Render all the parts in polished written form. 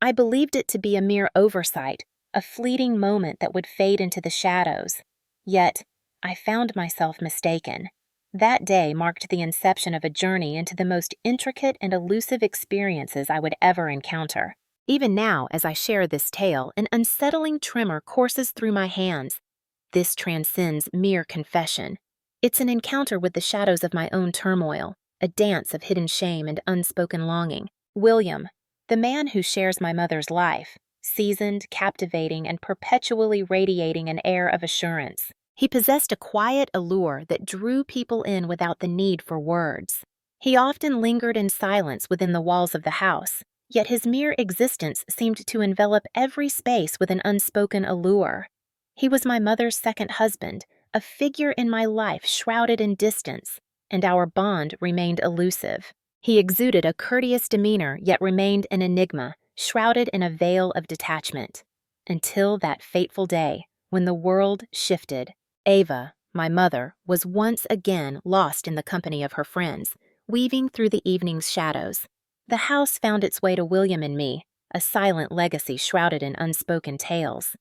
I believed it to be a mere oversight, a fleeting moment that would fade into the shadows. Yet, I found myself mistaken. That day marked the inception of a journey into the most intricate and elusive experiences I would ever encounter. Even now, as I share this tale, an unsettling tremor courses through my hands. This transcends mere confession. It's an encounter with the shadows of my own turmoil, a dance of hidden shame and unspoken longing. William, the man who shares my mother's life, seasoned, captivating, and perpetually radiating an air of assurance. He possessed a quiet allure that drew people in without the need for words. He often lingered in silence within the walls of the house, yet his mere existence seemed to envelop every space with an unspoken allure. He was my mother's second husband, a figure in my life shrouded in distance, and our bond remained elusive. He exuded a courteous demeanor yet remained an enigma, shrouded in a veil of detachment. Until that fateful day, when the world shifted. Ava, my mother, was once again lost in the company of her friends, weaving through the evening's shadows. The house found its way to William and me, a silent legacy shrouded in unspoken tales.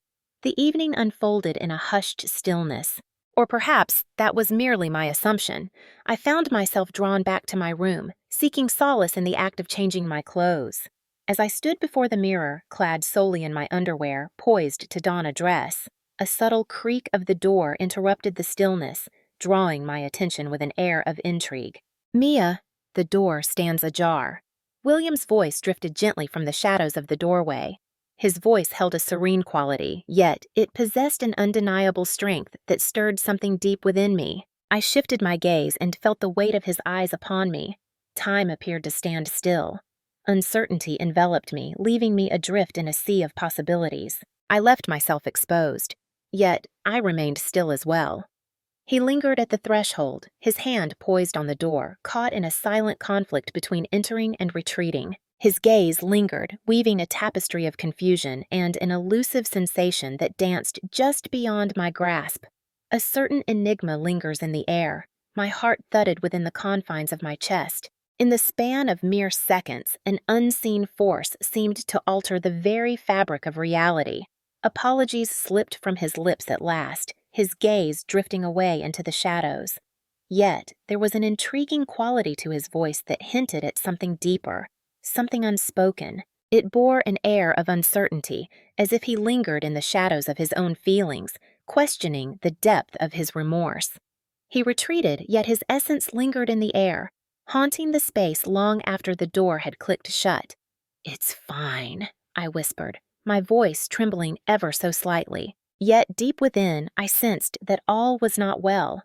The evening unfolded in a hushed stillness. Or perhaps that was merely my assumption. I found myself drawn back to my room, seeking solace in the act of changing my clothes. As I stood before the mirror, clad solely in my underwear, poised to don a dress, a subtle creak of the door interrupted the stillness, drawing my attention with an air of intrigue. "Mia!" The door stands ajar. William's voice drifted gently from the shadows of the doorway. His voice held a serene quality, yet it possessed an undeniable strength that stirred something deep within me. I shifted my gaze and felt the weight of his eyes upon me. Time appeared to stand still. Uncertainty enveloped me, leaving me adrift in a sea of possibilities. I left myself exposed. Yet I remained still as well. He lingered at the threshold, his hand poised on the door, caught in a silent conflict between entering and retreating. His gaze lingered, weaving a tapestry of confusion and an elusive sensation that danced just beyond my grasp. A certain enigma lingers in the air. My heart thudded within the confines of my chest. In the span of mere seconds, an unseen force seemed to alter the very fabric of reality. Apologies slipped from his lips at last, his gaze drifting away into the shadows. Yet there was an intriguing quality to his voice that hinted at something deeper, something unspoken. It bore an air of uncertainty, as if he lingered in the shadows of his own feelings, questioning the depth of his remorse. He retreated, yet his essence lingered in the air, haunting the space long after the door had clicked shut. "It's fine," I whispered, my voice trembling ever so slightly. Yet deep within, I sensed that all was not well.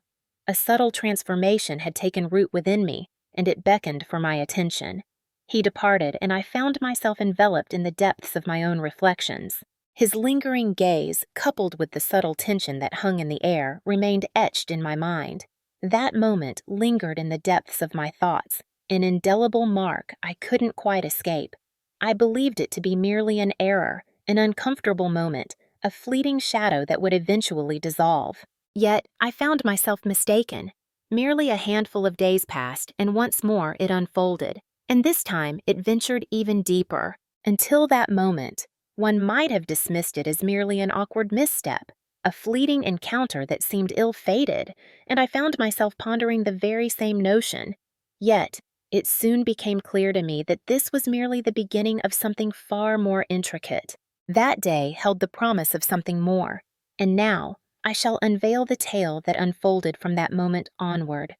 A subtle transformation had taken root within me, and it beckoned for my attention. He departed, and I found myself enveloped in the depths of my own reflections. His lingering gaze, coupled with the subtle tension that hung in the air, remained etched in my mind. That moment lingered in the depths of my thoughts, an indelible mark I couldn't quite escape. I believed it to be merely an error, an uncomfortable moment, a fleeting shadow that would eventually dissolve. Yet I found myself mistaken. Merely a handful of days passed, and once more it unfolded. And this time it ventured even deeper. Until that moment, one might have dismissed it as merely an awkward misstep, a fleeting encounter that seemed ill-fated, and I found myself pondering the very same notion. Yet, it soon became clear to me that this was merely the beginning of something far more intricate. That day held the promise of something more, and now I shall unveil the tale that unfolded from that moment onward.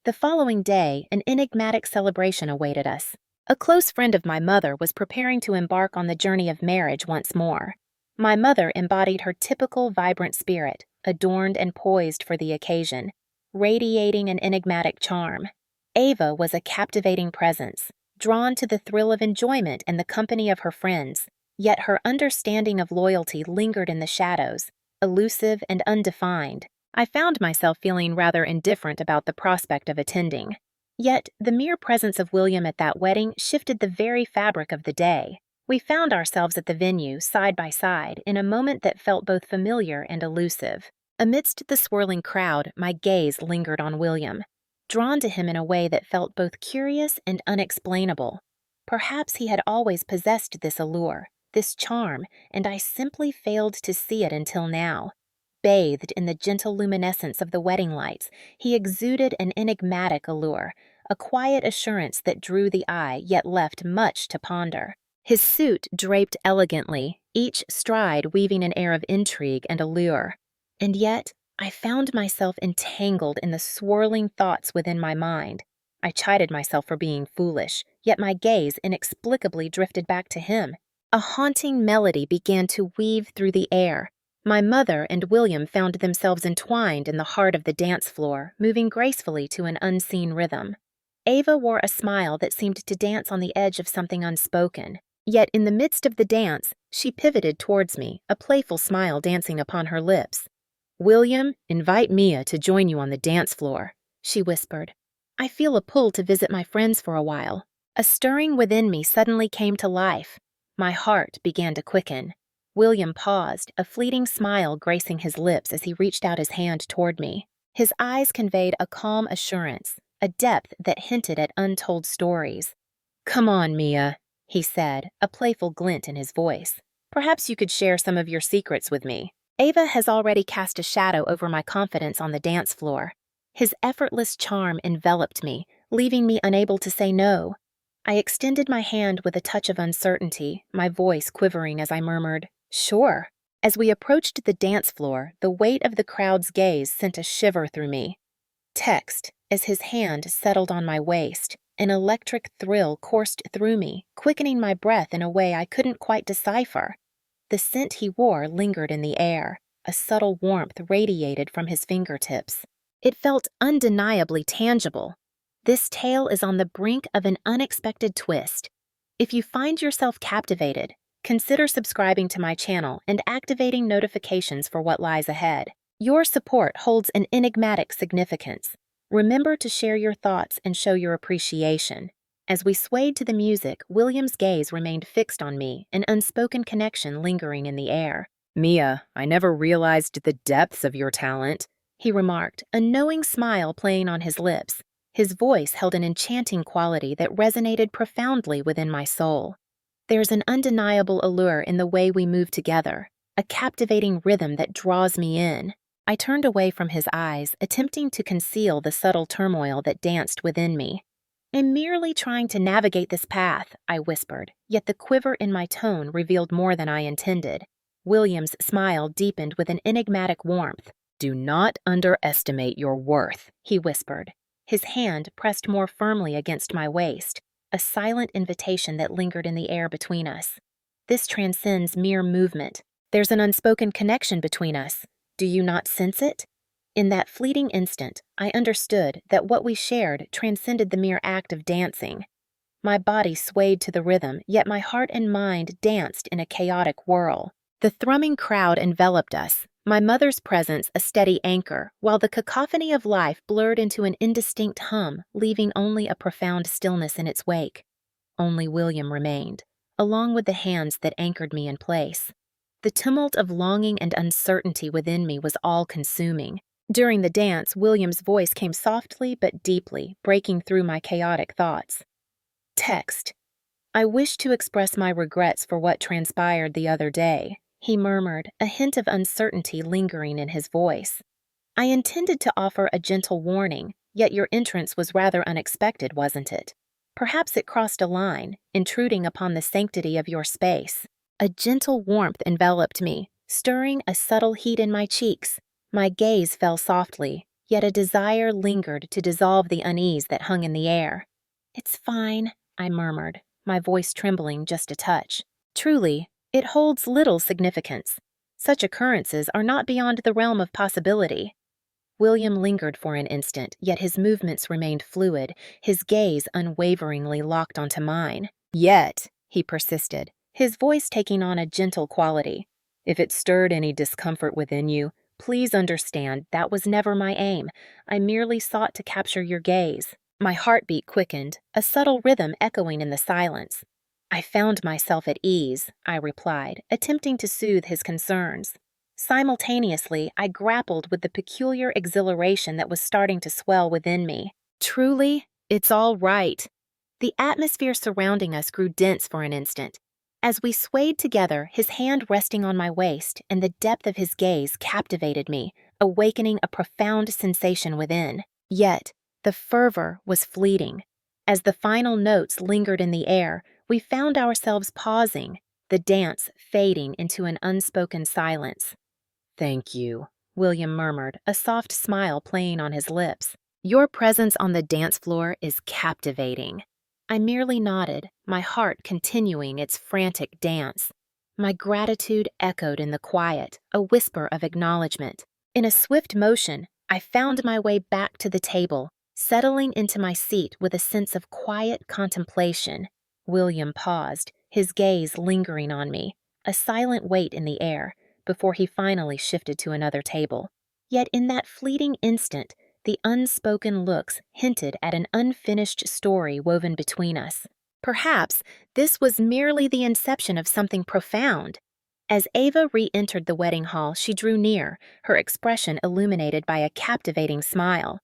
The following day, an enigmatic celebration awaited us. A close friend of my mother was preparing to embark on the journey of marriage once more. My mother embodied her typical vibrant spirit, adorned and poised for the occasion, radiating an enigmatic charm. Ava was a captivating presence, drawn to the thrill of enjoyment and the company of her friends, yet her understanding of loyalty lingered in the shadows, elusive and undefined. I found myself feeling rather indifferent about the prospect of attending. Yet the mere presence of William at that wedding shifted the very fabric of the day. We found ourselves at the venue, side by side, in a moment that felt both familiar and elusive. Amidst the swirling crowd, my gaze lingered on William, drawn to him in a way that felt both curious and unexplainable. Perhaps he had always possessed this allure, this charm, and I simply failed to see it until now. Bathed in the gentle luminescence of the wedding lights, he exuded an enigmatic allure, a quiet assurance that drew the eye yet left much to ponder. His suit draped elegantly, each stride weaving an air of intrigue and allure. And yet, I found myself entangled in the swirling thoughts within my mind. I chided myself for being foolish, yet my gaze inexplicably drifted back to him. A haunting melody began to weave through the air. My mother and William found themselves entwined in the heart of the dance floor, moving gracefully to an unseen rhythm. Ava wore a smile that seemed to dance on the edge of something unspoken. Yet in the midst of the dance, she pivoted towards me, a playful smile dancing upon her lips. "William, invite Mia to join you on the dance floor," she whispered. "I feel a pull to visit my friends for a while." A stirring within me suddenly came to life. My heart began to quicken. William paused, a fleeting smile gracing his lips as he reached out his hand toward me. His eyes conveyed a calm assurance, a depth that hinted at untold stories. "Come on, Mia," he said, a playful glint in his voice. "Perhaps you could share some of your secrets with me." Ava has already cast a shadow over my confidence on the dance floor. His effortless charm enveloped me, leaving me unable to say no. I extended my hand with a touch of uncertainty, my voice quivering as I murmured, "Sure." As we approached the dance floor, the weight of the crowd's gaze sent a shiver through me. Text, as his hand settled on my waist, an electric thrill coursed through me, quickening my breath in a way I couldn't quite decipher. The scent he wore lingered in the air. A subtle warmth radiated from his fingertips. It felt undeniably tangible. This tale is on the brink of an unexpected twist. If you find yourself captivated, consider subscribing to my channel and activating notifications for what lies ahead. Your support holds an enigmatic significance. Remember to share your thoughts and show your appreciation. As we swayed to the music, William's gaze remained fixed on me, an unspoken connection lingering in the air. "Mia, I never realized the depths of your talent," he remarked, a knowing smile playing on his lips. His voice held an enchanting quality that resonated profoundly within my soul. There's an undeniable allure in the way we move together, a captivating rhythm that draws me in. I turned away from his eyes, attempting to conceal the subtle turmoil that danced within me. "I'm merely trying to navigate this path," I whispered, yet the quiver in my tone revealed more than I intended. William's smile deepened with an enigmatic warmth. "Do not underestimate your worth," he whispered. His hand pressed more firmly against my waist, a silent invitation that lingered in the air between us. "This transcends mere movement. There's an unspoken connection between us. Do you not sense it?" In that fleeting instant, I understood that what we shared transcended the mere act of dancing. My body swayed to the rhythm, yet my heart and mind danced in a chaotic whirl. The thrumming crowd enveloped us, my mother's presence a steady anchor, while the cacophony of life blurred into an indistinct hum, leaving only a profound stillness in its wake. Only William remained, along with the hands that anchored me in place. The tumult of longing and uncertainty within me was all-consuming. During the dance, William's voice came softly but deeply, breaking through my chaotic thoughts. Text. "I wish to express my regrets for what transpired the other day," he murmured, a hint of uncertainty lingering in his voice. "I intended to offer a gentle warning, yet your entrance was rather unexpected, wasn't it? Perhaps it crossed a line, intruding upon the sanctity of your space." A gentle warmth enveloped me, stirring a subtle heat in my cheeks. My gaze fell softly, yet a desire lingered to dissolve the unease that hung in the air. "It's fine," I murmured, my voice trembling just a touch. Truly, it holds little significance. Such occurrences are not beyond the realm of possibility. William lingered for an instant, yet his movements remained fluid, his gaze unwaveringly locked onto mine. "Yet," he persisted, his voice taking on a gentle quality, "if it stirred any discomfort within you, please understand that was never my aim. I merely sought to capture your gaze." My heartbeat quickened, a subtle rhythm echoing in the silence. "I found myself at ease," I replied, attempting to soothe his concerns. Simultaneously, I grappled with the peculiar exhilaration that was starting to swell within me. Truly, it's all right. The atmosphere surrounding us grew dense for an instant. As we swayed together, his hand resting on my waist and the depth of his gaze captivated me, awakening a profound sensation within. Yet, the fervor was fleeting. As the final notes lingered in the air, we found ourselves pausing, the dance fading into an unspoken silence. "Thank you," William murmured, a soft smile playing on his lips. "Your presence on the dance floor is captivating." I merely nodded, my heart continuing its frantic dance. My gratitude echoed in the quiet, a whisper of acknowledgement. In a swift motion, I found my way back to the table, settling into my seat with a sense of quiet contemplation. William paused, his gaze lingering on me, a silent weight in the air, before he finally shifted to another table. Yet in that fleeting instant, the unspoken looks hinted at an unfinished story woven between us. Perhaps this was merely the inception of something profound. As Ava re-entered the wedding hall, she drew near, her expression illuminated by a captivating smile.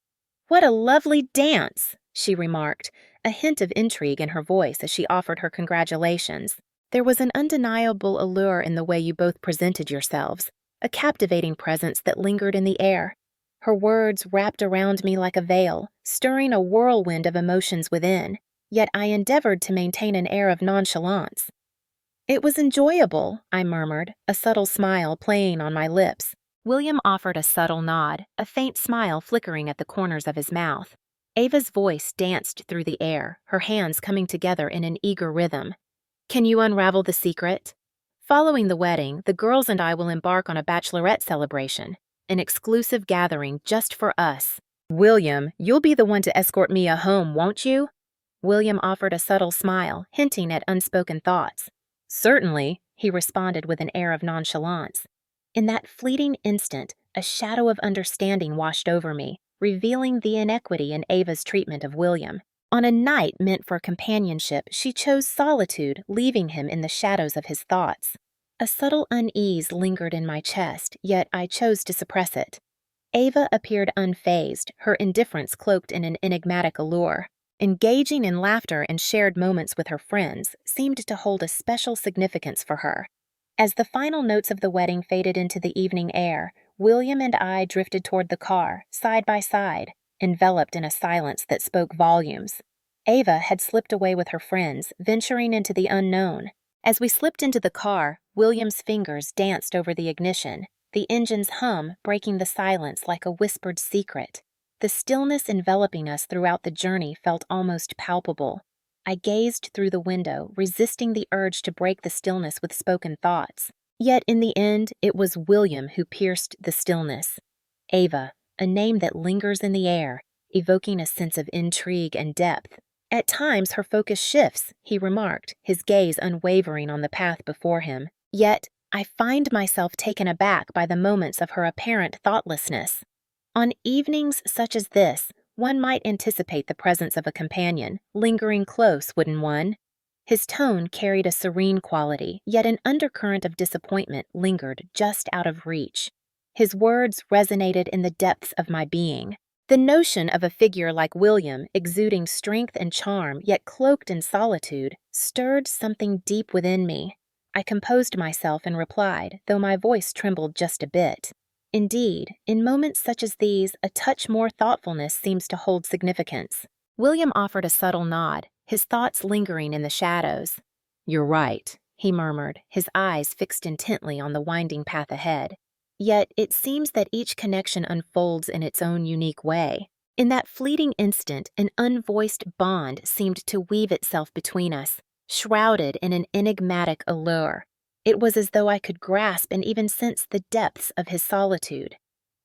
"What a lovely dance," she remarked, a hint of intrigue in her voice as she offered her congratulations. "There was an undeniable allure in the way you both presented yourselves, a captivating presence that lingered in the air." Her words wrapped around me like a veil, stirring a whirlwind of emotions within, yet I endeavored to maintain an air of nonchalance. "It was enjoyable," I murmured, a subtle smile playing on my lips. William offered a subtle nod, a faint smile flickering at the corners of his mouth. Ava's voice danced through the air, her hands coming together in an eager rhythm. "Can you unravel the secret?" "Following the wedding, the girls and I will embark on a bachelorette celebration. An exclusive gathering just for us." "William, you'll be the one to escort Mia home, won't you?" William offered a subtle smile, hinting at unspoken thoughts. "Certainly," he responded with an air of nonchalance. In that fleeting instant, a shadow of understanding washed over me, revealing the inequity in Ava's treatment of William. On a night meant for companionship, she chose solitude, leaving him in the shadows of his thoughts. A subtle unease lingered in my chest, yet I chose to suppress it. Ava appeared unfazed, her indifference cloaked in an enigmatic allure. Engaging in laughter and shared moments with her friends seemed to hold a special significance for her. As the final notes of the wedding faded into the evening air, William and I drifted toward the car, side by side, enveloped in a silence that spoke volumes. Ava had slipped away with her friends, venturing into the unknown. As we slipped into the car, William's fingers danced over the ignition, the engine's hum breaking the silence like a whispered secret. The stillness enveloping us throughout the journey felt almost palpable. I gazed through the window, resisting the urge to break the stillness with spoken thoughts. Yet in the end, it was William who pierced the stillness. Ava, a name that lingers in the air, evoking a sense of intrigue and depth. "At times her focus shifts," he remarked, his gaze unwavering on the path before him. Yet, I find myself taken aback by the moments of her apparent thoughtlessness. On evenings such as this, one might anticipate the presence of a companion, lingering close, wouldn't one? His tone carried a serene quality, yet an undercurrent of disappointment lingered just out of reach. His words resonated in the depths of my being. The notion of a figure like William, exuding strength and charm, yet cloaked in solitude, stirred something deep within me. I composed myself and replied, though my voice trembled just a bit. Indeed, in moments such as these, a touch more thoughtfulness seems to hold significance. William offered a subtle nod, his thoughts lingering in the shadows. "You're right," he murmured, his eyes fixed intently on the winding path ahead. Yet it seems that each connection unfolds in its own unique way. In that fleeting instant, an unvoiced bond seemed to weave itself between us, shrouded in an enigmatic allure. It was as though I could grasp and even sense the depths of his solitude.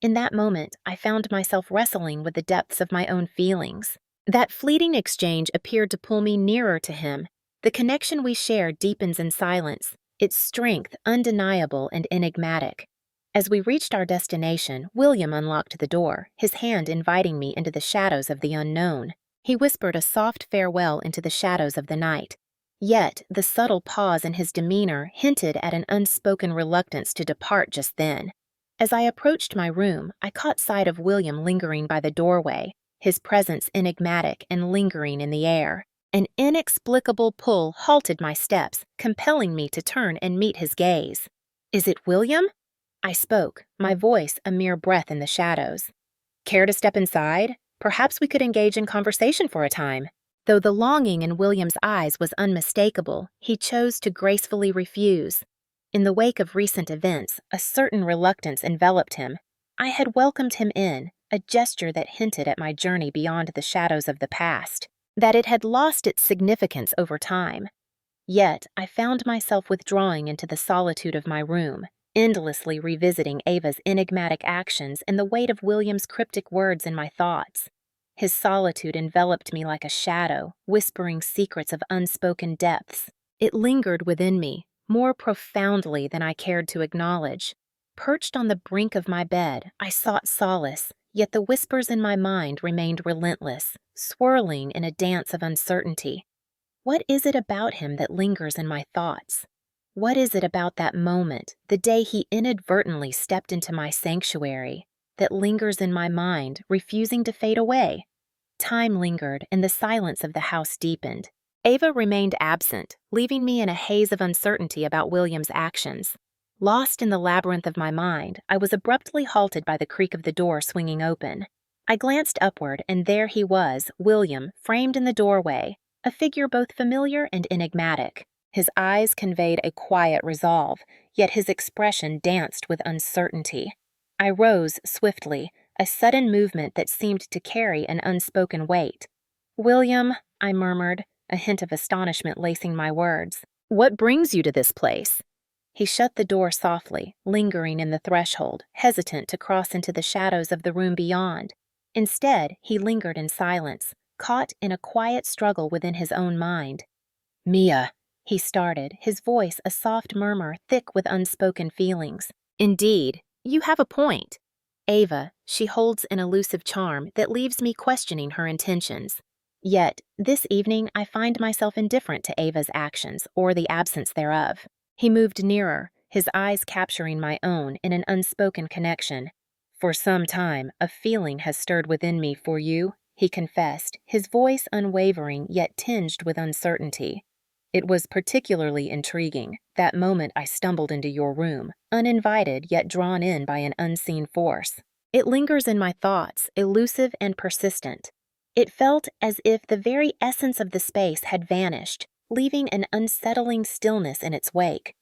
In that moment, I found myself wrestling with the depths of my own feelings. That fleeting exchange appeared to pull me nearer to him. The connection we share deepens in silence, its strength undeniable and enigmatic. As we reached our destination, William unlocked the door, his hand inviting me into the shadows of the unknown. He whispered a soft farewell into the shadows of the night. Yet the subtle pause in his demeanor hinted at an unspoken reluctance to depart just then. As I approached my room, I caught sight of William lingering by the doorway, his presence enigmatic and lingering in the air. An inexplicable pull halted my steps, compelling me to turn and meet his gaze. "Is it William?" I spoke, my voice a mere breath in the shadows. "Care to step inside? Perhaps we could engage in conversation for a time." Though the longing in William's eyes was unmistakable, he chose to gracefully refuse. In the wake of recent events, a certain reluctance enveloped him. I had welcomed him in, a gesture that hinted at my journey beyond the shadows of the past, that it had lost its significance over time. Yet I found myself withdrawing into the solitude of my room, endlessly revisiting Ava's enigmatic actions and the weight of William's cryptic words in my thoughts. His solitude enveloped me like a shadow, whispering secrets of unspoken depths. It lingered within me, more profoundly than I cared to acknowledge. Perched on the brink of my bed, I sought solace, yet the whispers in my mind remained relentless, swirling in a dance of uncertainty. What is it about him that lingers in my thoughts? What is it about that moment, the day he inadvertently stepped into my sanctuary, that lingers in my mind, refusing to fade away? Time lingered, and the silence of the house deepened. Ava remained absent, leaving me in a haze of uncertainty about William's actions. Lost in the labyrinth of my mind, I was abruptly halted by the creak of the door swinging open. I glanced upward, and there he was, William, framed in the doorway, a figure both familiar and enigmatic. His eyes conveyed a quiet resolve, yet his expression danced with uncertainty. I rose swiftly, a sudden movement that seemed to carry an unspoken weight. "William," I murmured, a hint of astonishment lacing my words, "what brings you to this place?" He shut the door softly, lingering in the threshold, hesitant to cross into the shadows of the room beyond. Instead, he lingered in silence, caught in a quiet struggle within his own mind. "Mia," he started, his voice a soft murmur thick with unspoken feelings. "Indeed, you have a point." Ava, she holds an elusive charm that leaves me questioning her intentions. Yet, this evening I find myself indifferent to Ava's actions or the absence thereof. He moved nearer, his eyes capturing my own in an unspoken connection. "For some time, a feeling has stirred within me for you," he confessed, his voice unwavering yet tinged with uncertainty. "It was particularly intriguing, that moment I stumbled into your room, uninvited yet drawn in by an unseen force. It lingers in my thoughts, elusive and persistent. It felt as if the very essence of the space had vanished, leaving an unsettling stillness in its wake.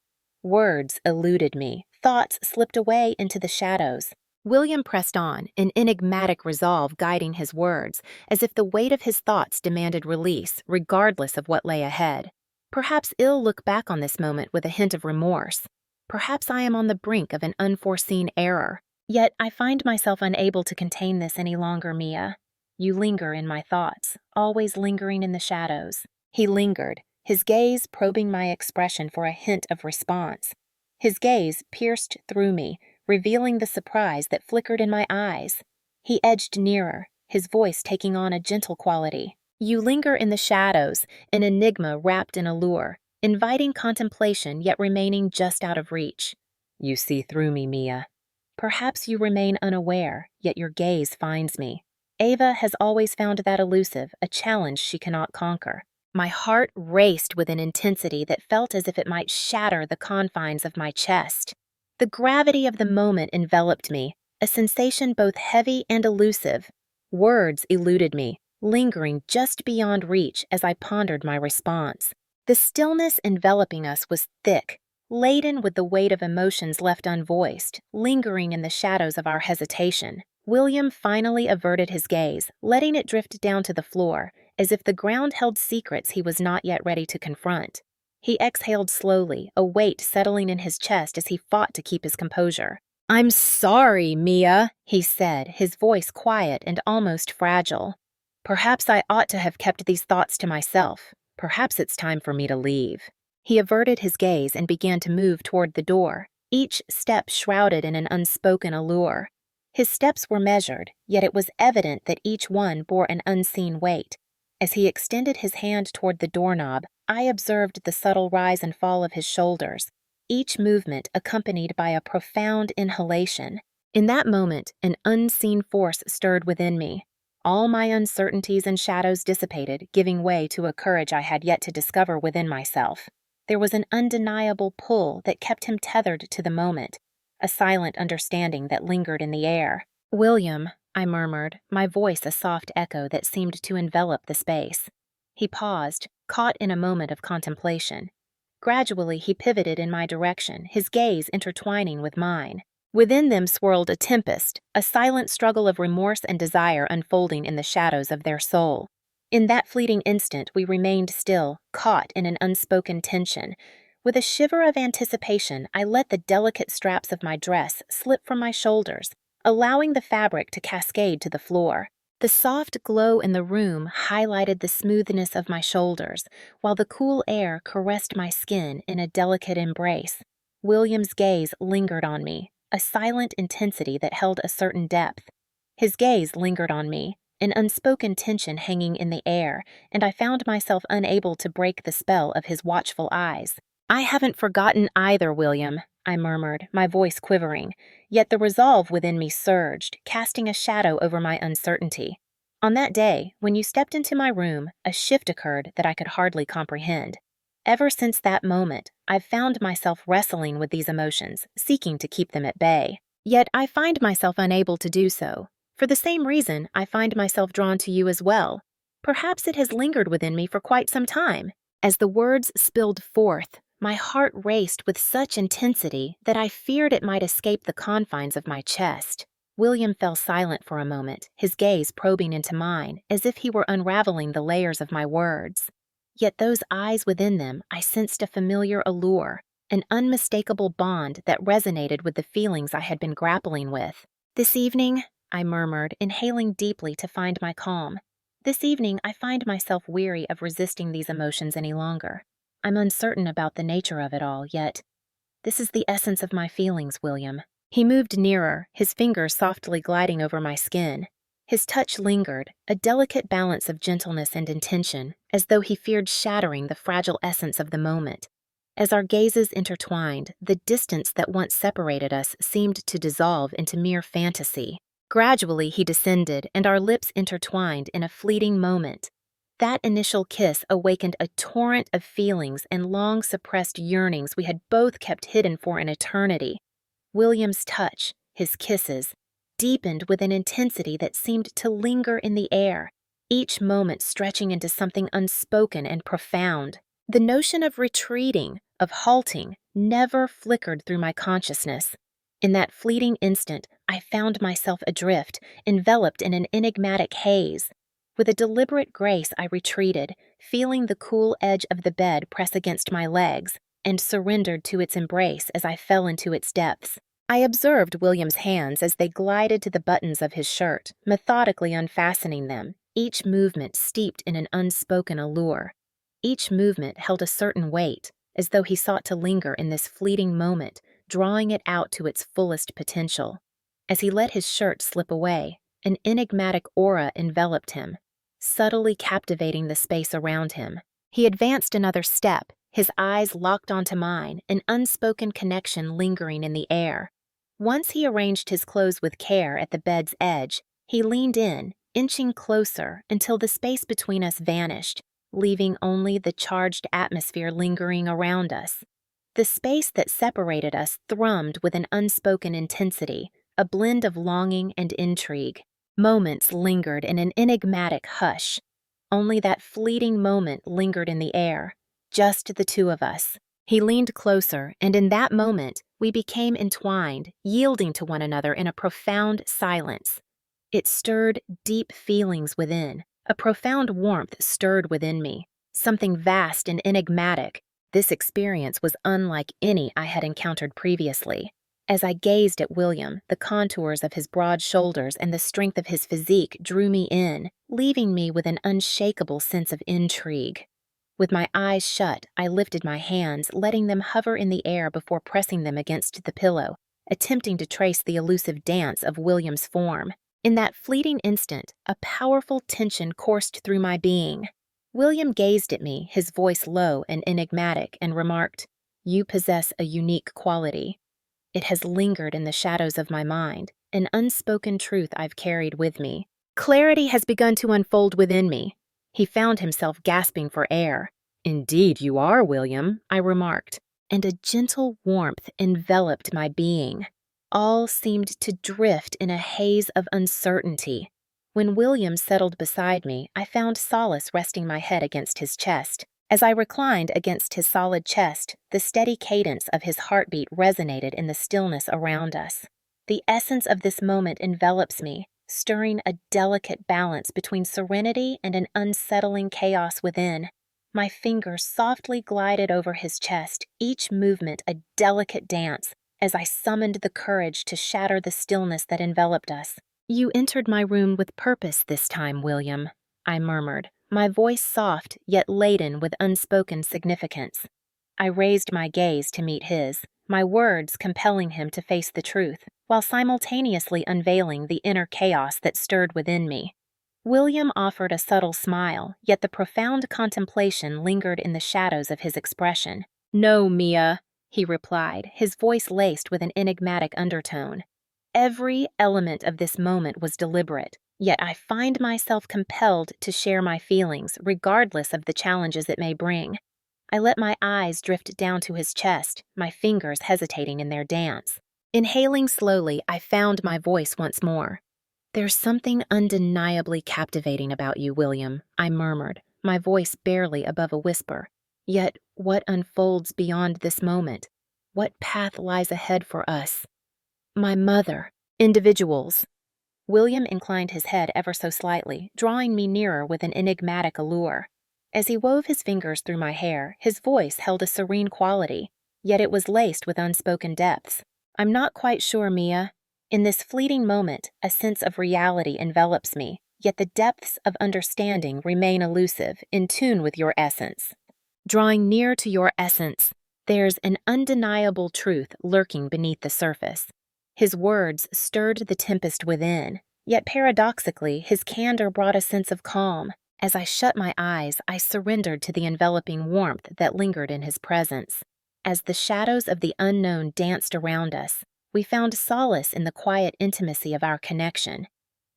Words eluded me, thoughts slipped away into the shadows. William pressed on, an enigmatic resolve guiding his words, as if the weight of his thoughts demanded release, regardless of what lay ahead. Perhaps I'll look back on this moment with a hint of remorse. Perhaps I am on the brink of an unforeseen error. Yet I find myself unable to contain this any longer, Mia. You linger in my thoughts, always lingering in the shadows." He lingered, his gaze probing my expression for a hint of response. His gaze pierced through me, revealing the surprise that flickered in my eyes. He edged nearer, his voice taking on a gentle quality. "You linger in the shadows, an enigma wrapped in allure, inviting contemplation yet remaining just out of reach. You see through me, Mia. Perhaps you remain unaware, yet your gaze finds me. Ava has always found that elusive, a challenge she cannot conquer." My heart raced with an intensity that felt as if it might shatter the confines of my chest. The gravity of the moment enveloped me, a sensation both heavy and elusive. Words eluded me, lingering just beyond reach as I pondered my response. The stillness enveloping us was thick, laden with the weight of emotions left unvoiced, lingering in the shadows of our hesitation. William finally averted his gaze, letting it drift down to the floor, as if the ground held secrets he was not yet ready to confront. He exhaled slowly, a weight settling in his chest as he fought to keep his composure. "I'm sorry, Mia," he said, his voice quiet and almost fragile. "Perhaps I ought to have kept these thoughts to myself. Perhaps it's time for me to leave." He averted his gaze and began to move toward the door, each step shrouded in an unspoken allure. His steps were measured, yet it was evident that each one bore an unseen weight. As he extended his hand toward the doorknob, I observed the subtle rise and fall of his shoulders, each movement accompanied by a profound inhalation. In that moment, an unseen force stirred within me. All my uncertainties and shadows dissipated, giving way to a courage I had yet to discover within myself. There was an undeniable pull that kept him tethered to the moment, a silent understanding that lingered in the air. "William," I murmured, my voice a soft echo that seemed to envelop the space. He paused, caught in a moment of contemplation. Gradually, he pivoted in my direction, his gaze intertwining with mine. Within them swirled a tempest, a silent struggle of remorse and desire unfolding in the shadows of their soul. In that fleeting instant, we remained still, caught in an unspoken tension. With a shiver of anticipation, I let the delicate straps of my dress slip from my shoulders, allowing the fabric to cascade to the floor. The soft glow in the room highlighted the smoothness of my shoulders, while the cool air caressed my skin in a delicate embrace. William's gaze lingered on me, a silent intensity that held a certain depth. His gaze lingered on me, an unspoken tension hanging in the air, and I found myself unable to break the spell of his watchful eyes. "I haven't forgotten either, William," I murmured, my voice quivering, yet the resolve within me surged, casting a shadow over my uncertainty. "On that day, when you stepped into my room, a shift occurred that I could hardly comprehend. Ever since that moment, I've found myself wrestling with these emotions, seeking to keep them at bay. Yet I find myself unable to do so. For the same reason, I find myself drawn to you as well. Perhaps it has lingered within me for quite some time." As the words spilled forth, my heart raced with such intensity that I feared it might escape the confines of my chest. William fell silent for a moment, his gaze probing into mine, as if he were unraveling the layers of my words. Yet those eyes within them, I sensed a familiar allure, an unmistakable bond that resonated with the feelings I had been grappling with. "This evening," I murmured, inhaling deeply to find my calm. "This evening, I find myself weary of resisting these emotions any longer. I'm uncertain about the nature of it all, yet this is the essence of my feelings, William." He moved nearer, his fingers softly gliding over my skin. His touch lingered, a delicate balance of gentleness and intention, as though he feared shattering the fragile essence of the moment. As our gazes intertwined, the distance that once separated us seemed to dissolve into mere fantasy. Gradually, he descended, and our lips intertwined in a fleeting moment. That initial kiss awakened a torrent of feelings and long-suppressed yearnings we had both kept hidden for an eternity. William's touch, his kisses, deepened with an intensity that seemed to linger in the air, each moment stretching into something unspoken and profound. The notion of retreating, of halting, never flickered through my consciousness. In that fleeting instant, I found myself adrift, enveloped in an enigmatic haze. With a deliberate grace, I retreated, feeling the cool edge of the bed press against my legs, and surrendered to its embrace as I fell into its depths. I observed William's hands as they glided to the buttons of his shirt, methodically unfastening them, each movement steeped in an unspoken allure. Each movement held a certain weight, as though he sought to linger in this fleeting moment, drawing it out to its fullest potential. As he let his shirt slip away, an enigmatic aura enveloped him, subtly captivating the space around him. He advanced another step, his eyes locked onto mine, an unspoken connection lingering in the air. Once he arranged his clothes with care at the bed's edge, he leaned in, inching closer until the space between us vanished, leaving only the charged atmosphere lingering around us. The space that separated us thrummed with an unspoken intensity, a blend of longing and intrigue. Moments lingered in an enigmatic hush. Only that fleeting moment lingered in the air, just the two of us. He leaned closer, and in that moment, we became entwined, yielding to one another in a profound silence. It stirred deep feelings within. A profound warmth stirred within me, something vast and enigmatic. This experience was unlike any I had encountered previously. As I gazed at William, the contours of his broad shoulders and the strength of his physique drew me in, leaving me with an unshakable sense of intrigue. With my eyes shut, I lifted my hands, letting them hover in the air before pressing them against the pillow, attempting to trace the elusive dance of William's form. In that fleeting instant, a powerful tension coursed through my being. William gazed at me, his voice low and enigmatic, and remarked, "You possess a unique quality. It has lingered in the shadows of my mind, an unspoken truth I've carried with me. Clarity has begun to unfold within me. He found himself gasping for air. Indeed, you are, William, I remarked, and a gentle warmth enveloped my being. All seemed to drift in a haze of uncertainty. When William settled beside me, I found solace resting my head against his chest. As I reclined against his solid chest, the steady cadence of his heartbeat resonated in the stillness around us. The essence of this moment envelops me, stirring a delicate balance between serenity and an unsettling chaos within. My fingers softly glided over his chest, each movement a delicate dance, as I summoned the courage to shatter the stillness that enveloped us. You entered my room with purpose this time, William, I murmured, my voice soft yet laden with unspoken significance. I raised my gaze to meet his, my words compelling him to face the truth, while simultaneously unveiling the inner chaos that stirred within me. William offered a subtle smile, yet the profound contemplation lingered in the shadows of his expression. No, Mia, he replied, his voice laced with an enigmatic undertone. Every element of this moment was deliberate, yet I find myself compelled to share my feelings, regardless of the challenges it may bring. I let my eyes drift down to his chest, my fingers hesitating in their dance. Inhaling slowly, I found my voice once more. There's something undeniably captivating about you, William, I murmured, my voice barely above a whisper. Yet, what unfolds beyond this moment? What path lies ahead for us? My mother. Individuals. William inclined his head ever so slightly, drawing me nearer with an enigmatic allure. As he wove his fingers through my hair, his voice held a serene quality, yet it was laced with unspoken depths. I'm not quite sure, Mia. In this fleeting moment, a sense of reality envelops me, yet the depths of understanding remain elusive, in tune with your essence. Drawing near to your essence, there's an undeniable truth lurking beneath the surface. His words stirred the tempest within, yet paradoxically, his candor brought a sense of calm. As I shut my eyes, I surrendered to the enveloping warmth that lingered in his presence. As the shadows of the unknown danced around us, we found solace in the quiet intimacy of our connection.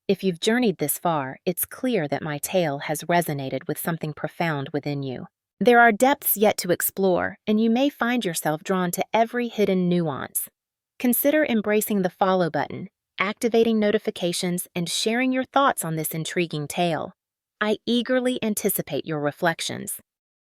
If you've journeyed this far, it's clear that my tale has resonated with something profound within you. There are depths yet to explore, and you may find yourself drawn to every hidden nuance. Consider embracing the follow button, activating notifications, and sharing your thoughts on this intriguing tale. I eagerly anticipate your reflections.